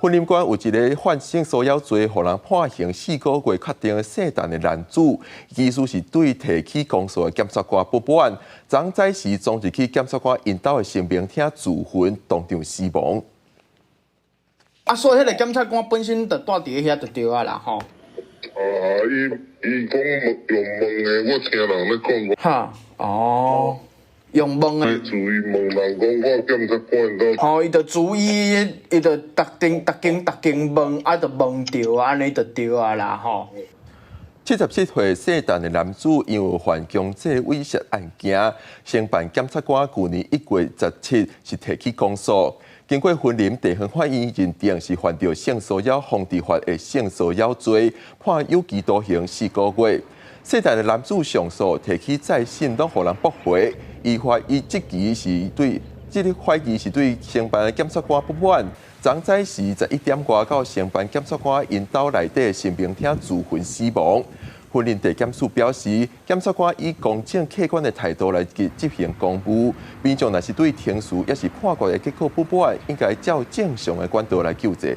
婚姻馆有一个犯性骚扰罪，互人判刑4个月确定的姓陈的男子，疑似是对提起公诉的检察官不满，昨早时装入去检察官因兜的声明厅自焚，当场死亡。所以迄个检察官本身就住伫遐就对啊啦吼。伊讲用问的，我听人咧讲。哈，哦。用问的，注意问人讲，我检察官伊就注意，伊就逐间问，就问着，安尼就对啊啦吼。77岁姓陈的男子因为犯强制威胁案件，承办检察官去年1月17日是提起公诉。经过婚姻地方法院认定是犯着性骚扰防治法的性骚扰罪，判有期徒刑4个月。姓陈的男子上诉提起再审，拢互人驳回。依法，伊即期是对这个怀疑是对承办的检察官不满。昨早时11点外到承办检察官因兜内底声明厅自焚死亡。婚姻地检署表示，检察官以公正客观的态度来执行公务，民众若是对庭事也是判决的结果不满，应该照正常的管道来救济。